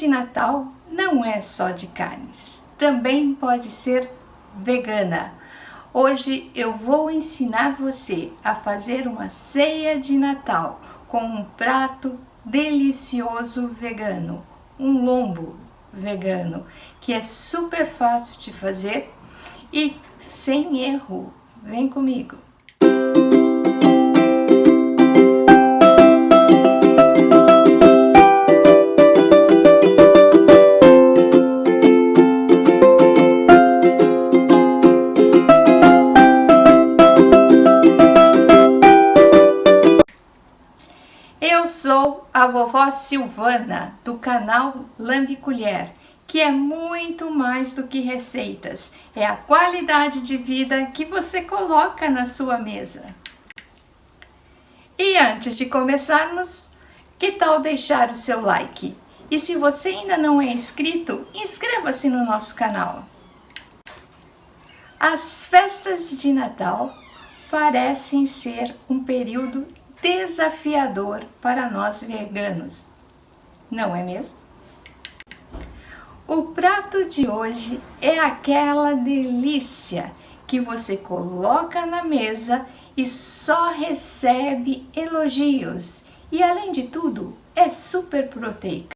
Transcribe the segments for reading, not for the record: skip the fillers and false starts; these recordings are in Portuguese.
de Natal não é só de carnes, também pode ser vegana. Hoje eu vou ensinar você a fazer uma ceia de Natal com um prato delicioso vegano, um lombo vegano, que é super fácil de fazer e sem erro. Vem comigo! Eu sou a vovó Silvana, do canal Lambe Colher, que é muito mais do que receitas, é a qualidade de vida que você coloca na sua mesa. E antes de começarmos, que tal deixar o seu like? E se você ainda não é inscrito, inscreva-se no nosso canal. As festas de Natal parecem ser um período desafiador para nós veganos, não é mesmo? O prato de hoje é aquela delícia que você coloca na mesa e só recebe elogios e, além de tudo, é super proteico.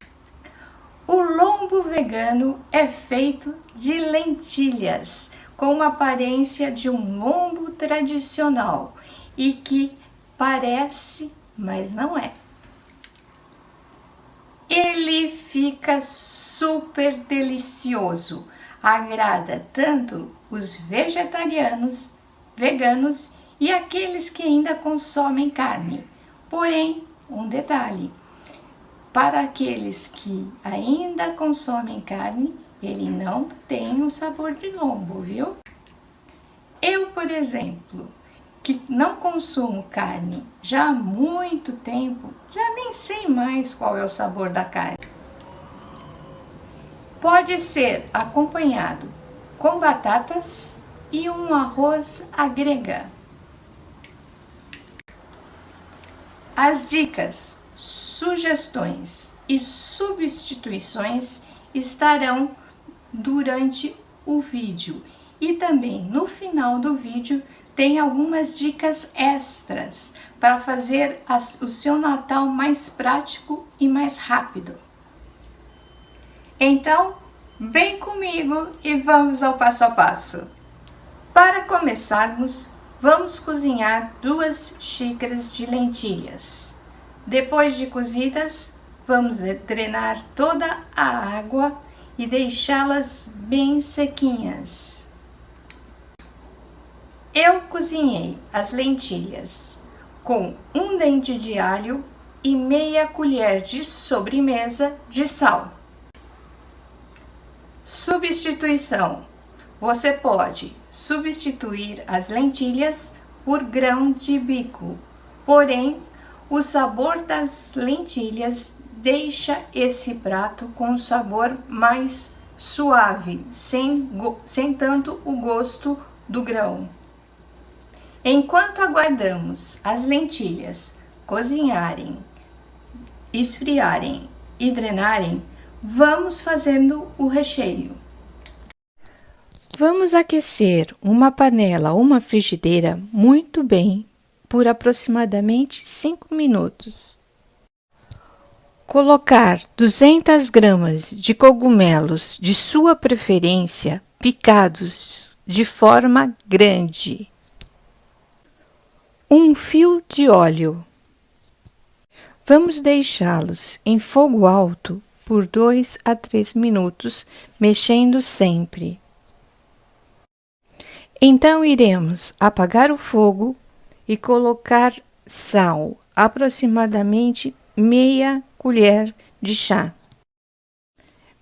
O lombo vegano é feito de lentilhas, com a aparência de um lombo tradicional e que parece, mas não é. Ele fica super delicioso, agrada tanto os vegetarianos, veganos e aqueles que ainda consomem carne. Porém, um detalhe, para aqueles que ainda consomem carne, ele não tem um sabor de lombo, viu? Eu, por exemplo, que não consumo carne já há muito tempo, já nem sei mais qual é o sabor da carne. Pode ser acompanhado com batatas e um arroz à grega. As dicas, sugestões e substituições estarão durante o vídeo e também no final do vídeo tem algumas dicas extras para fazer o seu Natal mais prático e mais rápido. Então, vem comigo e vamos ao passo a passo. Para começarmos, vamos cozinhar 2 xícaras de lentilhas. Depois de cozidas, vamos drenar toda a água e deixá-las bem sequinhas. Eu cozinhei as lentilhas com 1 dente de alho e meia colher de sobremesa de sal. Substituição: você pode substituir as lentilhas por grão de bico, porém o sabor das lentilhas deixa esse prato com um sabor mais suave, sem tanto o gosto do grão. Enquanto aguardamos as lentilhas cozinharem, esfriarem e drenarem, vamos fazendo o recheio. Vamos aquecer uma panela ou uma frigideira muito bem por aproximadamente 5 minutos. Colocar 200 gramas de cogumelos de sua preferência picados de forma grande. 1 fio de óleo. Vamos deixá-los em fogo alto por 2 a 3 minutos, mexendo sempre. Então iremos apagar o fogo e colocar sal, aproximadamente meia colher de chá.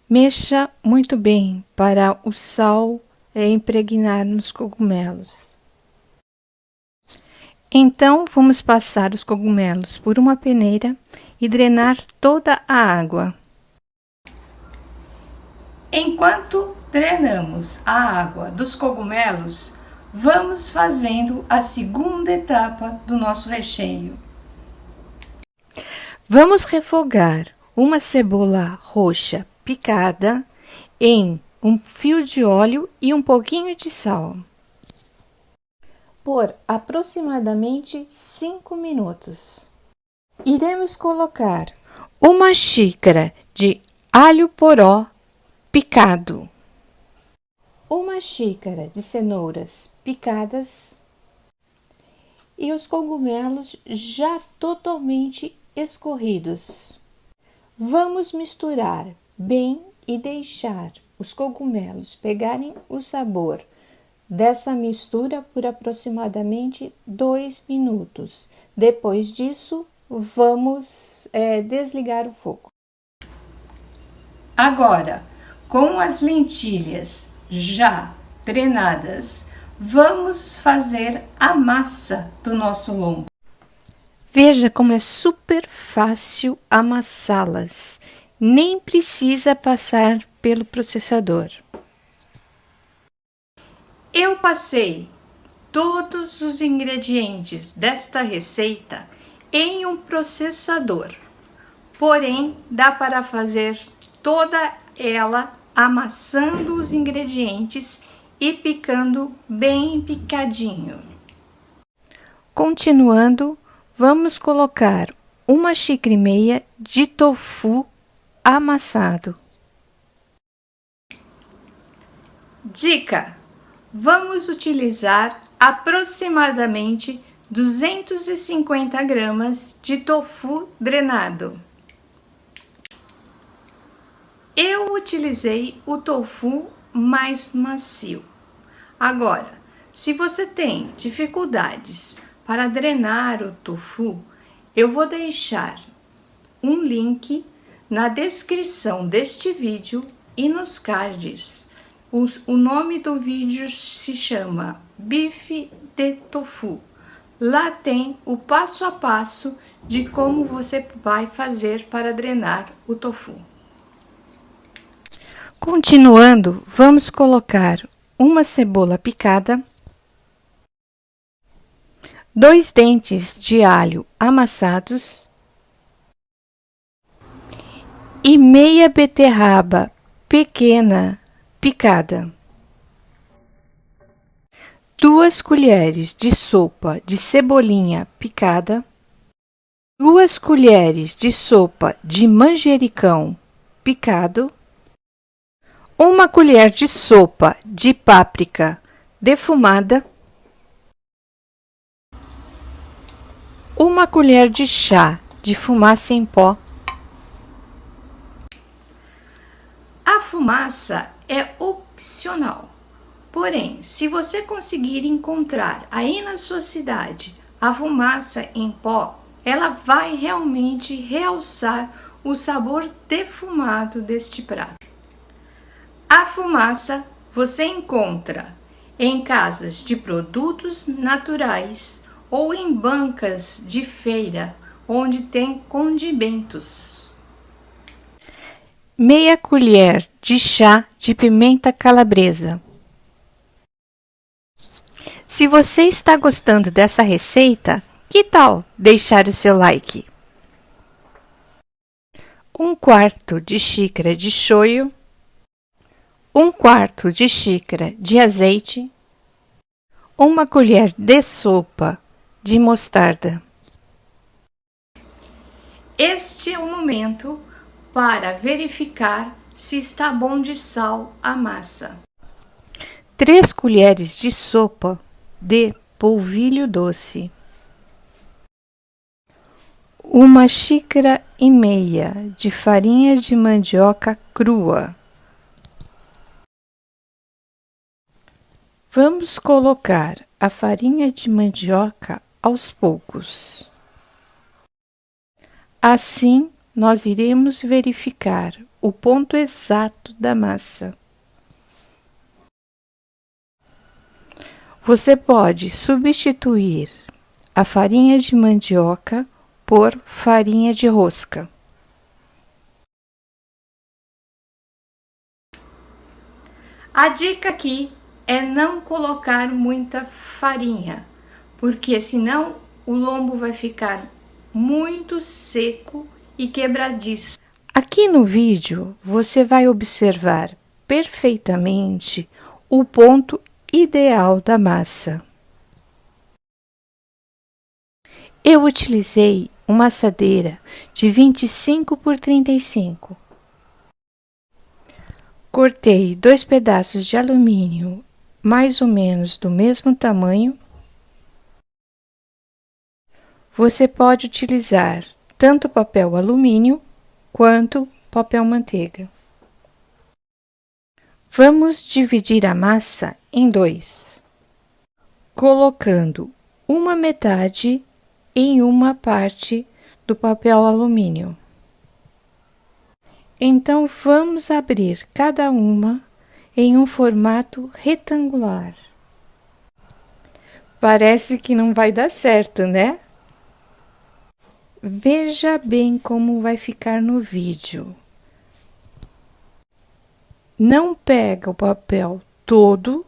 Mexa muito bem para o sal impregnar nos cogumelos. Então, vamos passar os cogumelos por uma peneira e drenar toda a água. Enquanto drenamos a água dos cogumelos, vamos fazendo a segunda etapa do nosso recheio. Vamos refogar uma cebola roxa picada em um fio de óleo e um pouquinho de sal, por aproximadamente 5 minutos. Iremos colocar uma xícara de alho poró picado, uma xícara de cenouras picadas e os cogumelos já totalmente escorridos. Vamos misturar bem e deixar os cogumelos pegarem o sabor dessa mistura por aproximadamente 2 minutos. Depois disso, vamos desligar o fogo. Agora, com as lentilhas já drenadas, vamos fazer a massa do nosso lombo. Veja como é super fácil amassá-las, nem precisa passar pelo processador. Eu passei todos os ingredientes desta receita em um processador, porém dá para fazer toda ela amassando os ingredientes e picando bem picadinho. Continuando, vamos colocar 1,5 xícaras de tofu amassado. Dica: vamos utilizar aproximadamente 250 gramas de tofu drenado. Eu utilizei o tofu mais macio. Agora, se você tem dificuldades para drenar o tofu, eu vou deixar um link na descrição deste vídeo e nos cards. O nome do vídeo se chama Bife de Tofu. Lá tem o passo a passo de como você vai fazer para drenar o tofu. Continuando, vamos colocar uma cebola picada, 2 dentes de alho amassados e meia beterraba pequena picada, 2 colheres de sopa de cebolinha picada, 2 colheres de sopa de manjericão picado, 1 colher de sopa de páprica defumada, 1 colher de chá de fumaça em pó. A fumaça é opcional, porém, se você conseguir encontrar aí na sua cidade a fumaça em pó, ela vai realmente realçar o sabor defumado deste prato. A fumaça você encontra em casas de produtos naturais ou em bancas de feira onde tem condimentos. Meia colher de chá de pimenta calabresa. Se você está gostando dessa receita, que tal deixar o seu like? 1/4 de xícara de shoyu, 1/4 de xícara de azeite, 1 colher de sopa de mostarda. Este é o momento para verificar se está bom de sal a massa. 3 colheres de sopa de polvilho doce. 1,5 xícaras de farinha de mandioca crua. Vamos colocar a farinha de mandioca aos poucos. Assim, nós iremos verificar o ponto exato da massa. Você pode substituir a farinha de mandioca por farinha de rosca. A dica aqui é não colocar muita farinha, porque senão o lombo vai ficar muito seco e quebradiço. Aqui no vídeo você vai observar perfeitamente o ponto ideal da massa. Eu utilizei uma assadeira de 25 por 35. Cortei 2 pedaços de alumínio mais ou menos do mesmo tamanho. Você pode utilizar tanto papel alumínio quanto papel manteiga. Vamos dividir a massa em 2, colocando uma metade em uma parte do papel alumínio. Então, vamos abrir cada uma em um formato retangular. Parece que não vai dar certo, né? Veja bem como vai ficar no vídeo. Não pega o papel todo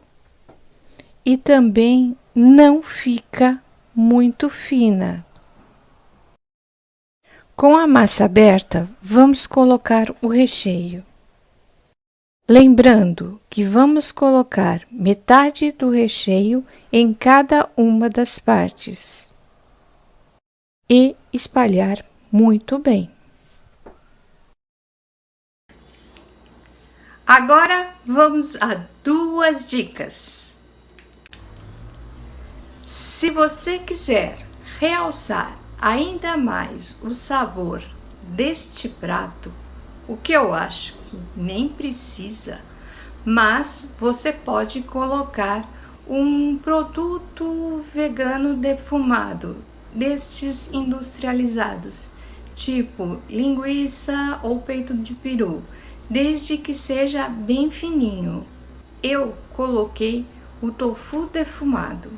e também não fica muito fina. Com a massa aberta, vamos colocar o recheio. Lembrando que vamos colocar metade do recheio em cada uma das partes e espalhar muito bem. Agora vamos a 2 dicas. Se você quiser realçar ainda mais o sabor deste prato, o que eu acho que nem precisa, mas você pode colocar um produto vegano defumado, destes industrializados, tipo linguiça ou peito de peru, desde que seja bem fininho. Eu coloquei o tofu defumado.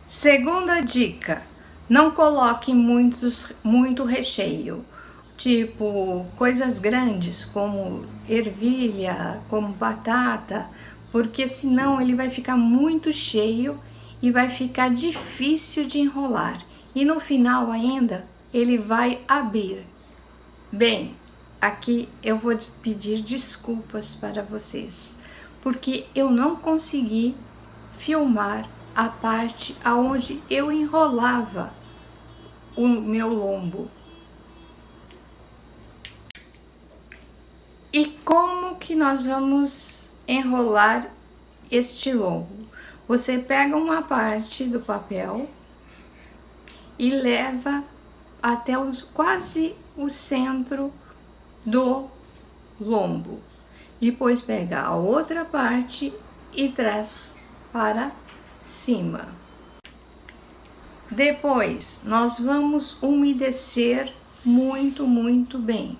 Segunda dica: não coloque muito recheio, tipo coisas grandes como ervilha, como batata, porque senão ele vai ficar muito cheio e vai ficar difícil de enrolar. E no final ainda ele vai abrir. Bem, aqui eu vou pedir desculpas para vocês, porque eu não consegui filmar a parte aonde eu enrolava o meu lombo. E como que nós vamos enrolar este lombo? Você pega uma parte do papel e leva até quase o centro do lombo. Depois pega a outra parte e traz para cima. Depois nós vamos umedecer muito bem,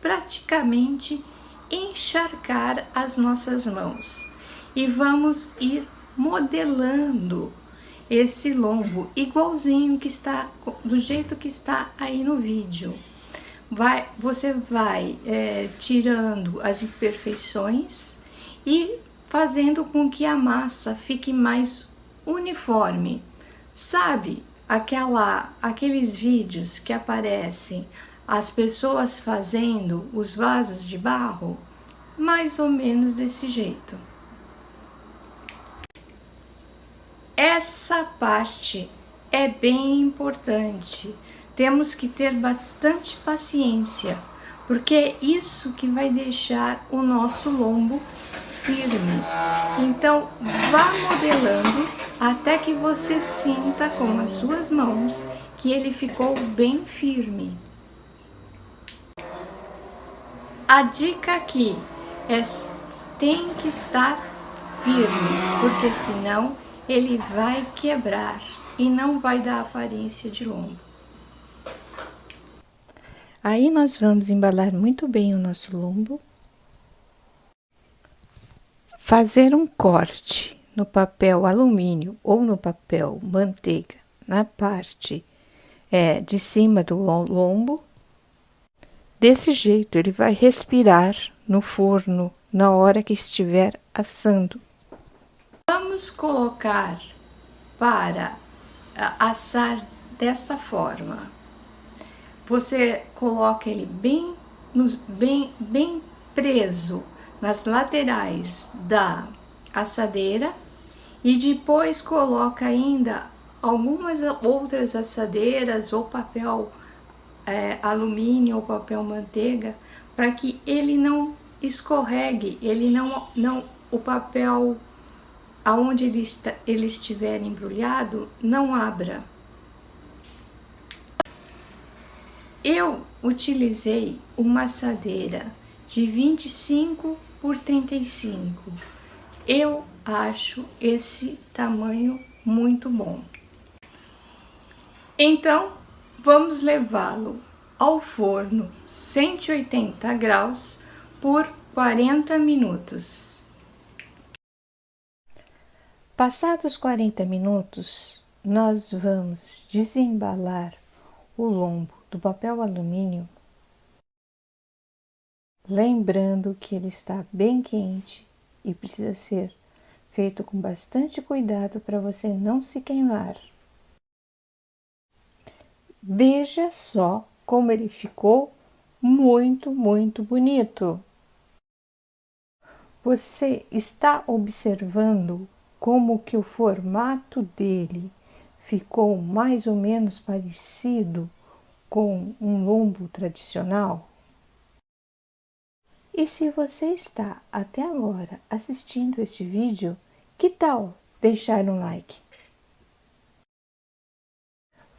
praticamente encharcar as nossas mãos, e vamos ir modelando esse lombo igualzinho que está, do jeito que está aí no vídeo. Você vai tirando as imperfeições e fazendo com que a massa fique mais uniforme. Sabe aqueles vídeos que aparecem as pessoas fazendo os vasos de barro? Mais ou menos desse jeito. Essa parte é bem importante. Temos que ter bastante paciência, porque é isso que vai deixar o nosso lombo firme. Então, vá modelando até que você sinta com as suas mãos que ele ficou bem firme. A dica aqui é: tem que estar firme, porque senão ele vai quebrar e não vai dar aparência de lombo. Aí nós vamos embalar muito bem o nosso lombo. Fazer um corte no papel alumínio ou no papel manteiga na parte de cima do lombo. Desse jeito ele vai respirar no forno na hora que estiver assando. Vamos colocar para assar dessa forma. você coloca ele bem preso nas laterais da assadeira e depois coloca ainda algumas outras assadeiras ou papel alumínio ou papel manteiga para que ele não escorregue, ele não o papel aonde ele estiver embrulhado não abra. Eu utilizei uma assadeira de 25 por 35. Eu acho esse tamanho muito bom. Então, vamos levá-lo ao forno 180 graus por 40 minutos. Passados 40 minutos, nós vamos desembalar o lombo do papel alumínio, lembrando que ele está bem quente e precisa ser feito com bastante cuidado para você não se queimar. Veja só como ele ficou muito bonito. Você está observando como que o formato dele ficou mais ou menos parecido com um lombo tradicional? E se você está até agora assistindo este vídeo, que tal deixar um like?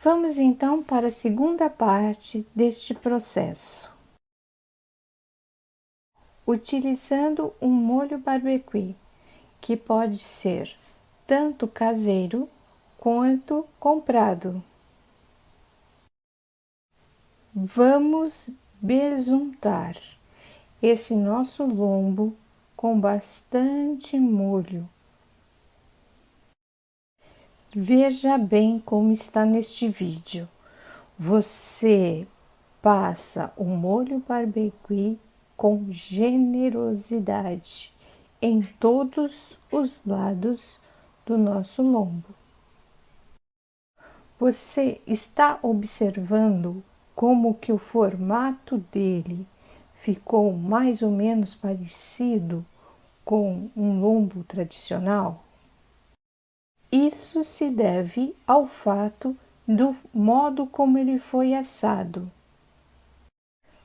Vamos então para a segunda parte deste processo. Utilizando um molho barbecue, que pode ser tanto caseiro quanto comprado. Vamos besuntar esse nosso lombo com bastante molho. Veja bem como está neste vídeo. Você passa o molho barbecue com generosidade em todos os lados do nosso lombo. Você está observando como que o formato dele ficou mais ou menos parecido com um lombo tradicional? Isso se deve ao fato do modo como ele foi assado.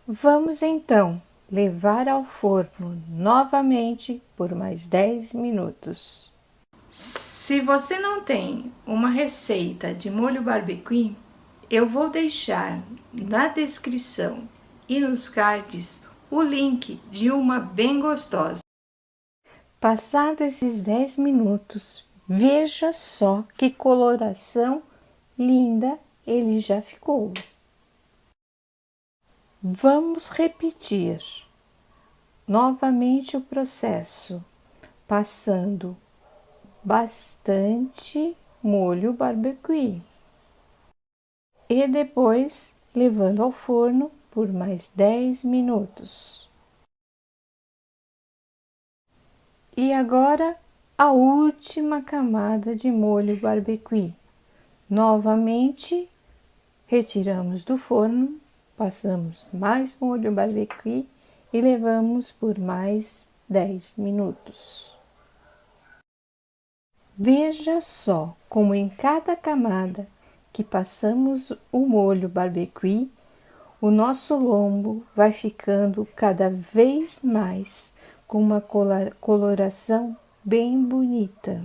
Vamos então levar ao forno novamente por mais 10 minutos. Se você não tem uma receita de molho barbecue, eu vou deixar na descrição e nos cards o link de uma bem gostosa. Passado esses 10 minutos, veja só que coloração linda ele já ficou. Vamos repetir novamente o processo, passando bastante molho barbecue e depois levando ao forno por mais 10 minutos. E agora a última camada de molho barbecue. Novamente retiramos do forno, passamos mais molho barbecue e levamos por mais 10 minutos. Veja só como em cada camada que passamos o molho barbecue, o nosso lombo vai ficando cada vez mais com uma coloração bem bonita.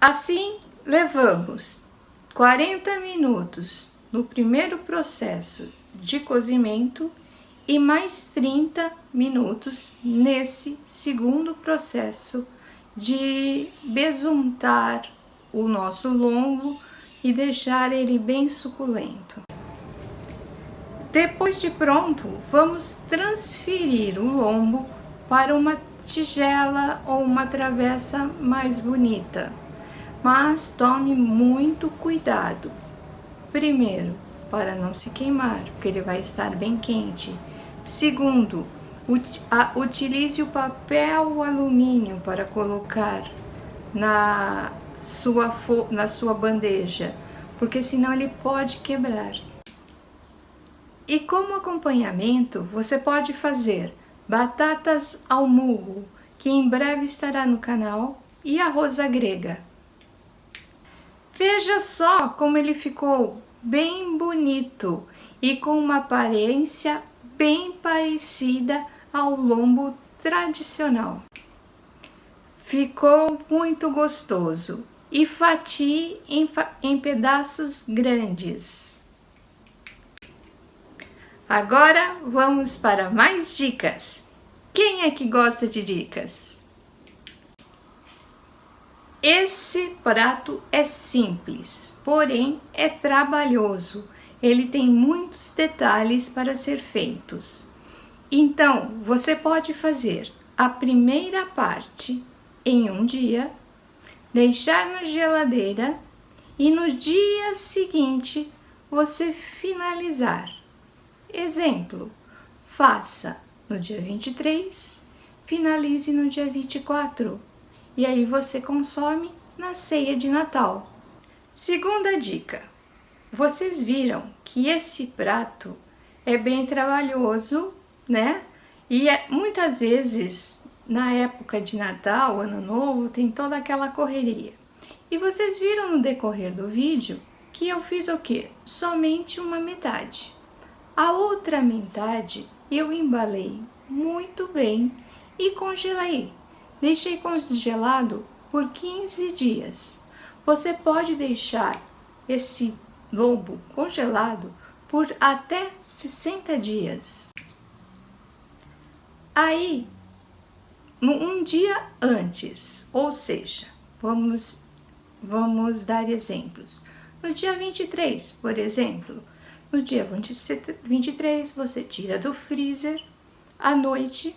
Assim, levamos 40 minutos no primeiro processo de cozimento e mais 30 minutos nesse segundo processo de besuntar o nosso lombo e deixar ele bem suculento. Depois de pronto, vamos transferir o lombo para uma tigela ou uma travessa mais bonita. Mas tome muito cuidado. Primeiro, para não se queimar, porque ele vai estar bem quente. Segundo, utilize o papel alumínio para colocar na sua bandeja, porque senão ele pode quebrar. E como acompanhamento, você pode fazer batatas ao murro, que em breve estará no canal, e arroz à grega. Veja só como ele ficou bem bonito e com uma aparência bem parecida ao lombo tradicional. Ficou muito gostoso e fatie em pedaços grandes. Agora vamos para mais dicas. Quem é que gosta de dicas? Esse prato é simples, porém é trabalhoso. Ele tem muitos detalhes para ser feitos. Então, você pode fazer a primeira parte em um dia, deixar na geladeira e no dia seguinte você finalizar. Exemplo, faça no dia 23, finalize no dia 24 e aí você consome na ceia de Natal. Segunda dica, vocês viram que esse prato é bem trabalhoso, né? E muitas vezes na época de Natal, Ano Novo, tem toda aquela correria. E vocês viram no decorrer do vídeo que eu fiz o quê? Somente uma metade. A outra metade eu embalei muito bem e congelei. Deixei congelado por 15 dias. Você pode deixar esse lombo congelado por até 60 dias. Aí, um dia antes, ou seja, vamos dar exemplos. No dia 23, por exemplo, no dia 23 você tira do freezer à noite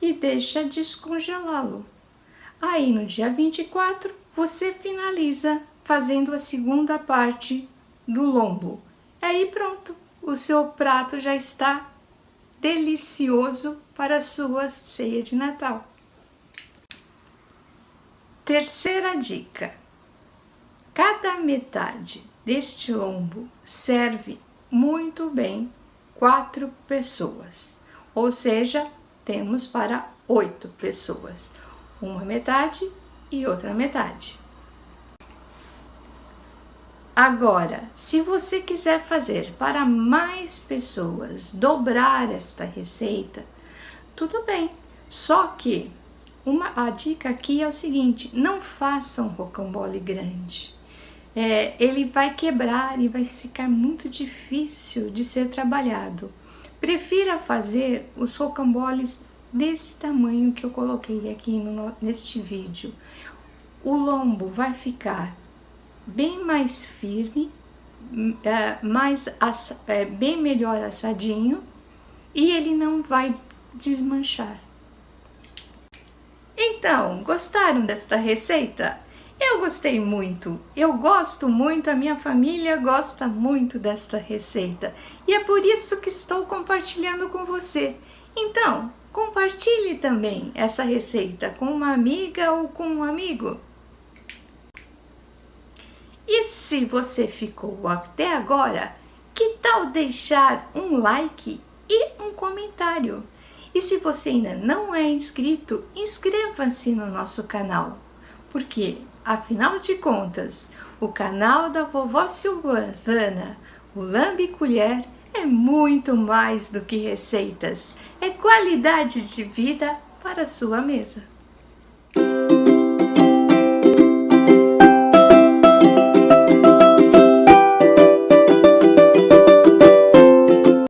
e deixa descongelá-lo. Aí no dia 24 você finaliza fazendo a segunda parte do lombo. Aí pronto, o seu prato já está delicioso para a sua ceia de Natal. Terceira dica: cada metade deste lombo serve muito bem 4 pessoas, ou seja, temos para 8 pessoas, uma metade e outra metade. Agora, se você quiser fazer para mais pessoas, dobrar esta receita, tudo bem, só que a dica aqui é o seguinte: não faça um rocambole grande. Ele vai quebrar e vai ficar muito difícil de ser trabalhado. Prefira fazer os rocamboles desse tamanho que eu coloquei aqui neste vídeo. O lombo vai ficar bem mais firme, bem melhor assadinho e ele não vai desmanchar. Então, gostaram desta receita? Eu gostei muito, eu gosto muito, a minha família gosta muito desta receita e é por isso que estou compartilhando com você. Então, compartilhe também essa receita com uma amiga ou com um amigo. E se você ficou até agora, que tal deixar um like e um comentário? E se você ainda não é inscrito, inscreva-se no nosso canal, porque, afinal de contas, o canal da Vovó Silvana, o Lambe Colher, é muito mais do que receitas, é qualidade de vida para a sua mesa.